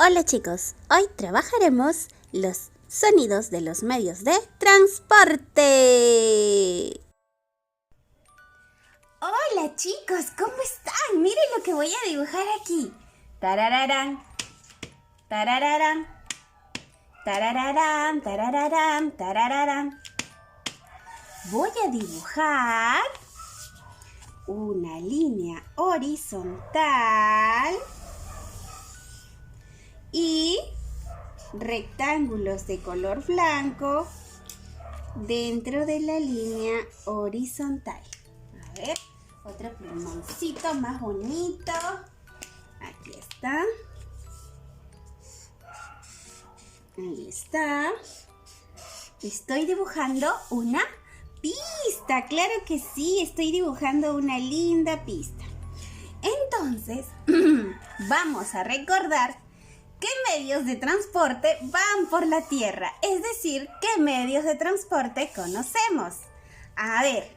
Hola chicos, hoy trabajaremos los sonidos de los medios de transporte. Hola chicos, ¿cómo están? Miren lo que voy a dibujar aquí. Tarararán, tarararán, tarararán, tarararán, tarararán. Voy a dibujar una línea horizontal y rectángulos de color blanco dentro de la línea horizontal. A ver, otro plumoncito más bonito. Aquí está. Ahí está. Estoy dibujando una pista. Claro que sí, estoy dibujando una linda pista. Entonces, vamos a recordar qué medios de transporte van por la tierra. Es decir, qué medios de transporte conocemos. A ver,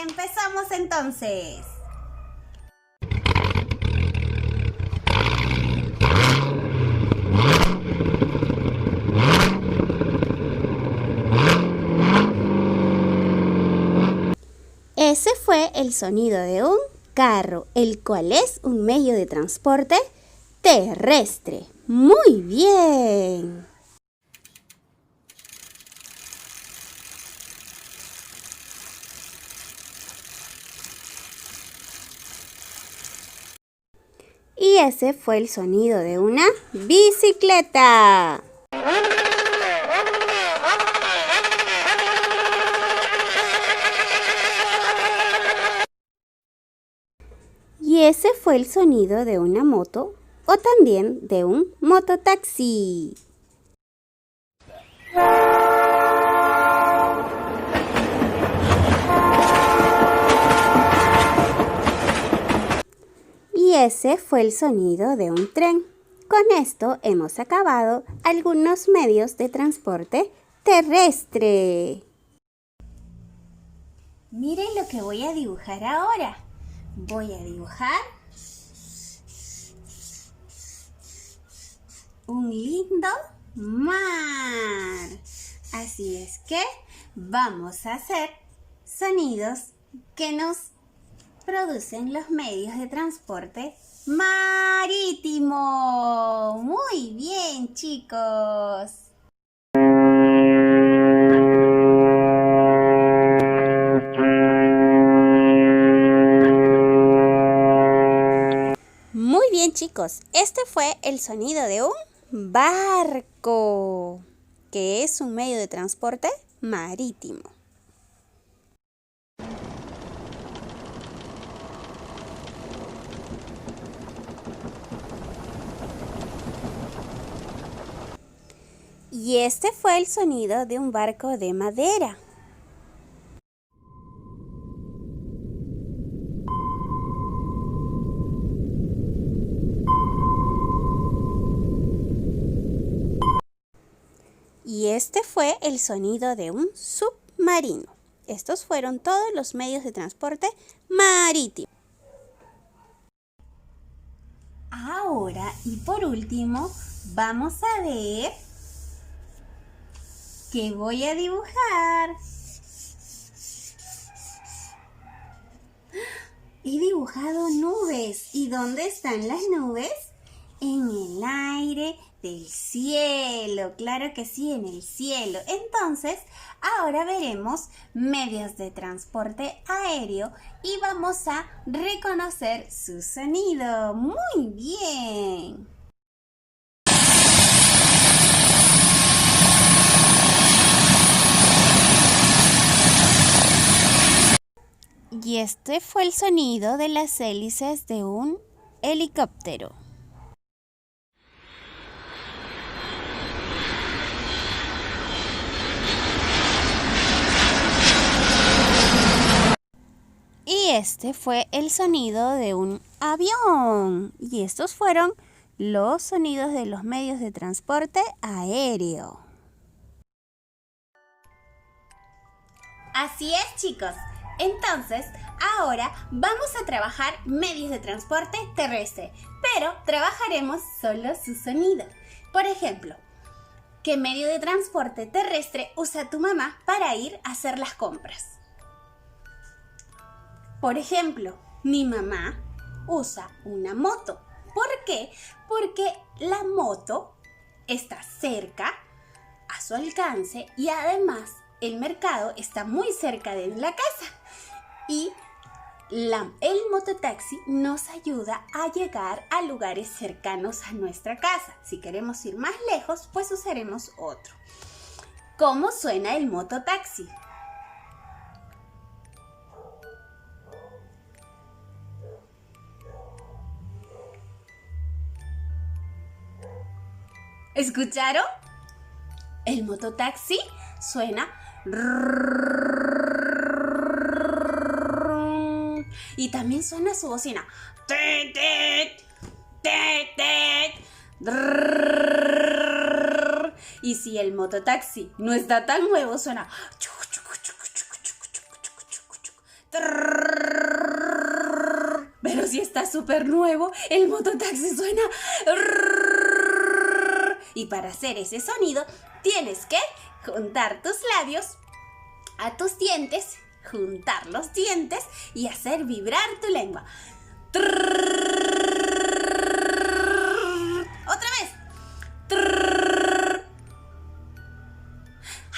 empezamos entonces. Ese fue el sonido de un carro, el cual es un medio de transporte terrestre. ¡Muy bien! Y ese fue el sonido de una bicicleta. Y ese fue el sonido de una moto o también de un mototaxi. Y ese fue el sonido de un tren. Con esto hemos acabado algunos medios de transporte terrestre. Miren lo que voy a dibujar ahora. Voy a dibujar un lindo mar. Así es que vamos a hacer sonidos que nos producen los medios de transporte marítimo. Muy bien, chicos. Muy bien, chicos. Este fue el sonido de un barco, que es un medio de transporte marítimo. Y este fue el sonido de un barco de madera. Y este fue el sonido de un submarino. Estos fueron todos los medios de transporte marítimo. Ahora y por último, vamos a ver qué voy a dibujar. He dibujado nubes. ¿Y dónde están las nubes? En el aire del cielo. Claro que sí, en el cielo. Entonces, ahora veremos medios de transporte aéreo y vamos a reconocer su sonido. ¡Muy bien! Y este fue el sonido de las hélices de un helicóptero. Y este fue el sonido de un avión. Y estos fueron los sonidos de los medios de transporte aéreo. Así es, chicos. Entonces, ahora vamos a trabajar medios de transporte terrestre, pero trabajaremos solo su sonido. Por ejemplo, ¿qué medio de transporte terrestre usa tu mamá para ir a hacer las compras? Por ejemplo, mi mamá usa una moto. ¿Por qué? Porque la moto está cerca, a su alcance, y además el mercado está muy cerca de la casa. Y el mototaxi nos ayuda a llegar a lugares cercanos a nuestra casa. Si queremos ir más lejos, pues usaremos otro. ¿Cómo suena el mototaxi? ¿Escucharon? El mototaxi suena y también suena su bocina. Y si el mototaxi no está tan nuevo, suena. Pero si está súper nuevo, el mototaxi suena. Y para hacer ese sonido, tienes que juntar tus labios a tus dientes, juntar los dientes y hacer vibrar tu lengua. Otra vez.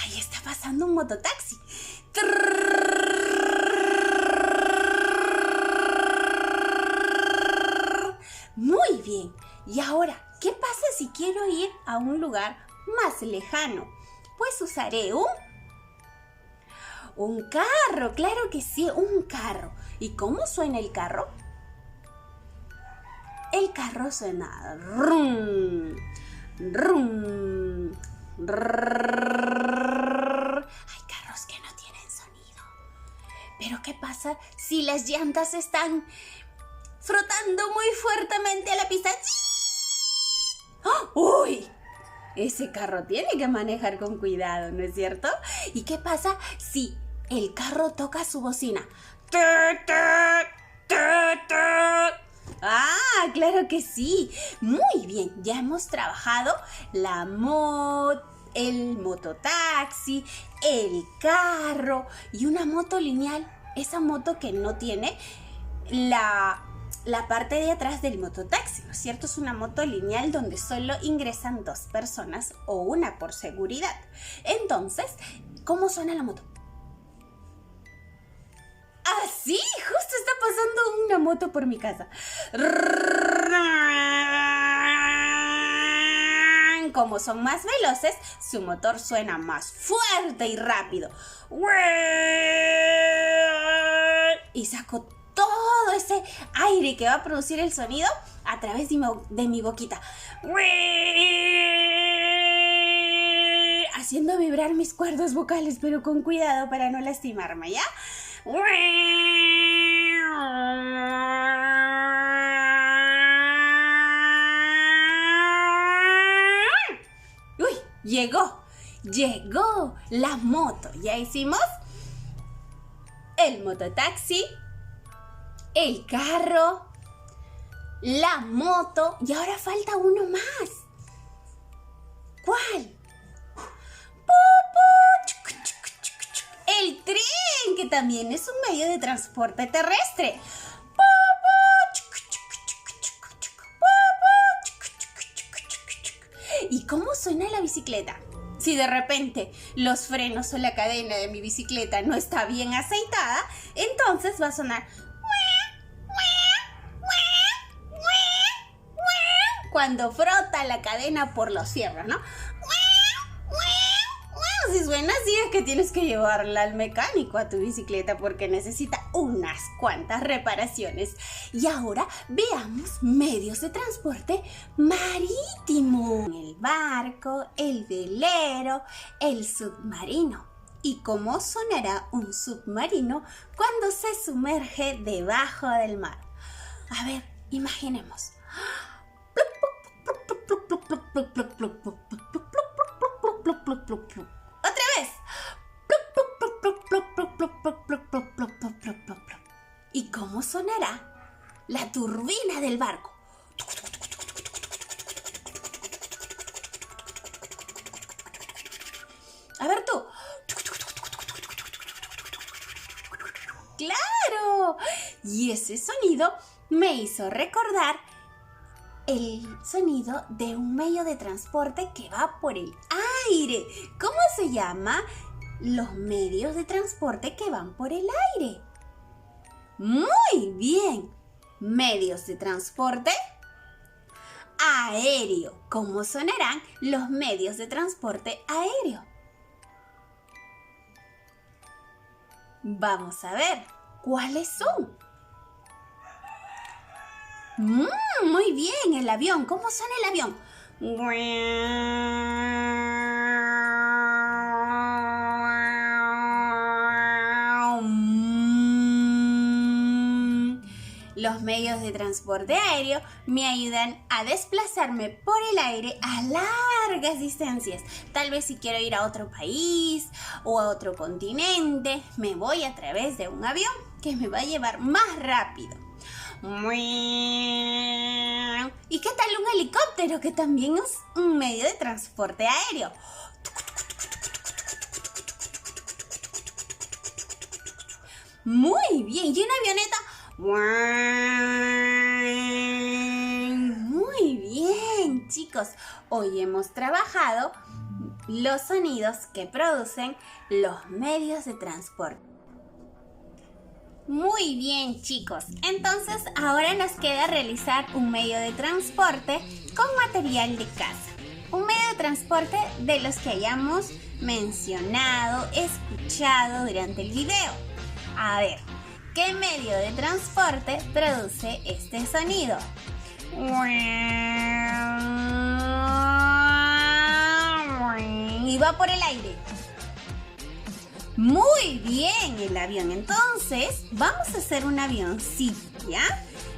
Ahí está pasando un mototaxi. Muy bien. Y ahora, ¿qué pasa si quiero ir a un lugar más lejano? Pues usaré un carro, claro que sí, un carro. ¿Y cómo suena el carro? El carro suena rum, rum, rrr. Hay carros que no tienen sonido. Pero ¿qué pasa si las llantas están frotando muy fuertemente a la pista? ¡Uy! Ese carro tiene que manejar con cuidado, ¿no es cierto? ¿Y qué pasa si el carro toca su bocina? ¡Ah, claro que sí! Muy bien, ya hemos trabajado el mototaxi, el carro y una moto lineal. Esa moto que no tiene la parte de atrás del mototaxi, ¿no es cierto? Es una moto lineal donde solo ingresan 2 personas o una por seguridad. Entonces, ¿cómo suena la moto? ¡Ah, sí! Justo está pasando una moto por mi casa. Como son más veloces, su motor suena más fuerte y rápido. Y saco todo ese aire que va a producir el sonido a través de mi boquita, haciendo vibrar mis cuerdas vocales, pero con cuidado para no lastimarme, ¿ya? ¡Uy! Llegó la moto. Ya hicimos el mototaxi, el carro, la moto y ahora falta uno más. ¿Cuál? El tren, que también es un medio de transporte terrestre. ¿Y cómo suena la bicicleta? Si de repente los frenos o la cadena de mi bicicleta no está bien aceitada, entonces va a sonar cuando frota la cadena por los fierros, ¿no? Si suena así es que tienes que llevarla al mecánico a tu bicicleta porque necesita unas cuantas reparaciones. Y ahora veamos medios de transporte marítimo. El barco, el velero, el submarino. ¿Y cómo sonará un submarino cuando se sumerge debajo del mar? A ver, imaginemos. Otra vez. plop, plop, plop, plop, plop, plop. ¿Y cómo sonará la turbina del barco? A ver tú. ¡Claro! Y ese sonido me hizo recordar el sonido de un medio de transporte que va por el aire. ¿Cómo se llama? Los medios de transporte que van por el aire. Muy bien. Medios de transporte aéreo. ¿Cómo sonarán los medios de transporte aéreo? Vamos a ver, ¿cuáles son? Muy bien, el avión. ¿Cómo suena el avión? Los medios de transporte aéreo me ayudan a desplazarme por el aire a largas distancias. Tal vez si quiero ir a otro país o a otro continente, me voy a través de un avión que me va a llevar más rápido. ¿Y qué tal un helicóptero, que también es un medio de transporte aéreo? Muy bien. ¿Y una avioneta? Muy bien, chicos. Hoy hemos trabajado los sonidos que producen los medios de transporte. Muy bien, chicos. Entonces ahora nos queda realizar un medio de transporte con material de casa. Un medio de transporte de los que hayamos mencionado, escuchado durante el video. A ver, ¿qué medio de transporte produce este sonido? Y va por el aire. Muy bien, el avión. Entonces, vamos a hacer un avioncito, ¿ya?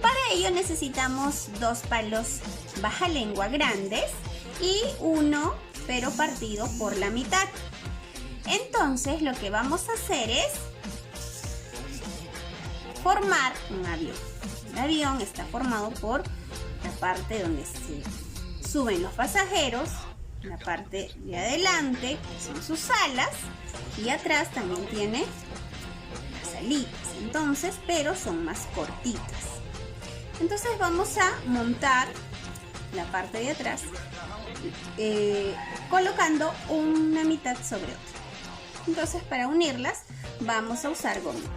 Para ello necesitamos 2 palos bajalengua grandes y uno, pero partido por la mitad. Entonces, lo que vamos a hacer es formar un avión. El avión está formado por la parte donde se suben los pasajeros, la parte de adelante, que son sus alas, y atrás también tiene las alitas, entonces, pero son más cortitas. Entonces vamos a montar la parte de atrás colocando una mitad sobre otra. Entonces, para unirlas vamos a usar gomita.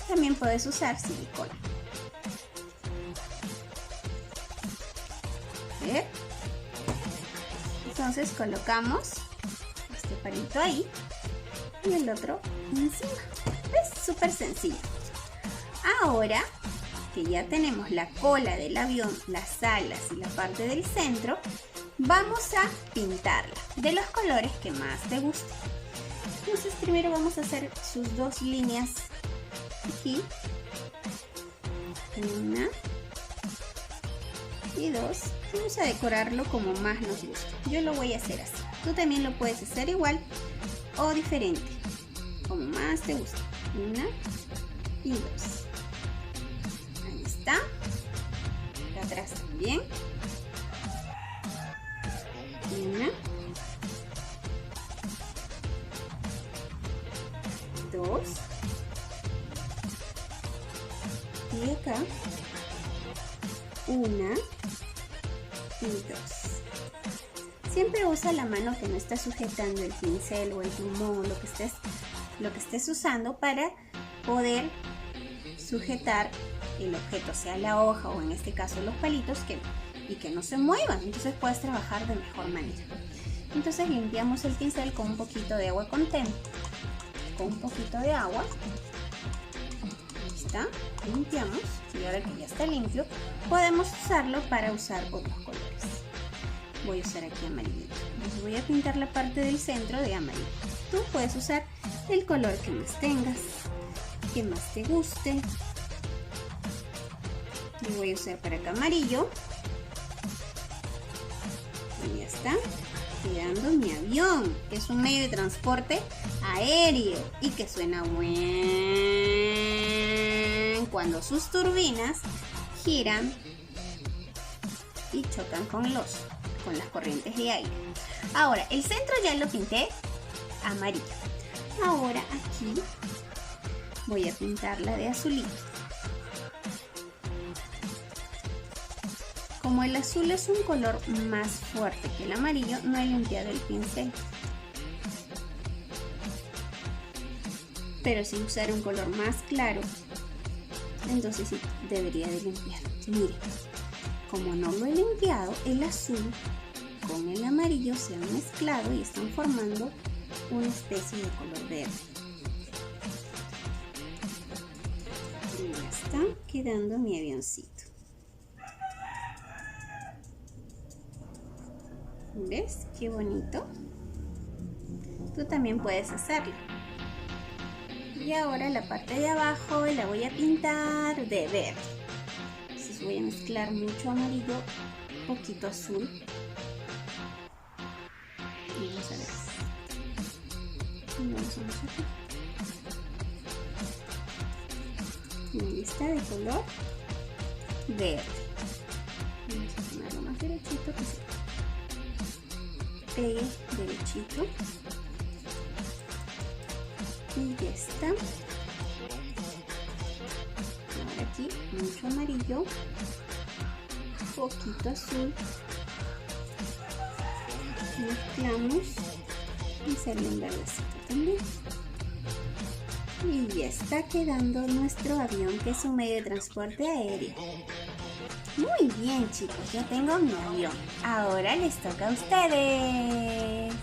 También puedes usar silicona. ¿Ver? Entonces colocamos este palito ahí y el otro encima. Es súper sencillo. Ahora que ya tenemos la cola del avión, las alas y la parte del centro, vamos a pintarla de los colores que más te gusten. Entonces primero vamos a hacer sus 2 líneas aquí, 1 y 2. Vamos a decorarlo como más nos gusta. Yo lo voy a hacer así. Tú también lo puedes hacer igual o diferente, como más te gusta. 1 y 2. Ahí está. Acá atrás también. 1, 2. Y acá 1 y 2. Siempre usa la mano que no está sujetando el pincel o el plumón o lo que estés usando para poder sujetar el objeto, sea la hoja o en este caso los palitos, y que no se muevan. Entonces puedes trabajar de mejor manera. Entonces limpiamos el pincel con un poquito de agua con té, con un poquito de agua. Ahí está, limpiamos, y ahora que ya está limpio podemos usarlo para usar otros colores. Voy a usar aquí amarillito. Entonces voy a pintar la parte del centro de amarillo. Tú puedes usar el color que más tengas, que más te guste. Yo voy a usar para acá amarillo. Y ya está. quedando mi avión, que es un medio de transporte aéreo y que suena cuando sus turbinas giran y chocan con las corrientes de aire. Ahora, el centro ya lo pinté amarillo. Ahora aquí voy a pintarla de azulito. Como el azul es un color más fuerte que el amarillo, no he limpiado el pincel. Pero si usara un color más claro, entonces sí debería de limpiarlo. Miren, como no lo he limpiado, el azul con el amarillo se han mezclado y están formando una especie de color verde. Y ya está quedando mi avioncito. ¿Ves? Qué bonito. Tú también puedes hacerlo. Y ahora la parte de abajo la voy a pintar de verde. Entonces voy a mezclar mucho amarillo, poquito azul. Y vamos a ver. Y vamos a ver. Y está de color verde. Vamos a ponerlo más derechito que se pegue derechito. Y ya está. Ahora aquí mucho amarillo, poquito azul, mezclamos y sale un verdecito también. Y ya está quedando nuestro avión, que es un medio de transporte aéreo. Muy bien, chicos, ya tengo mi avión. Ahora les toca a ustedes.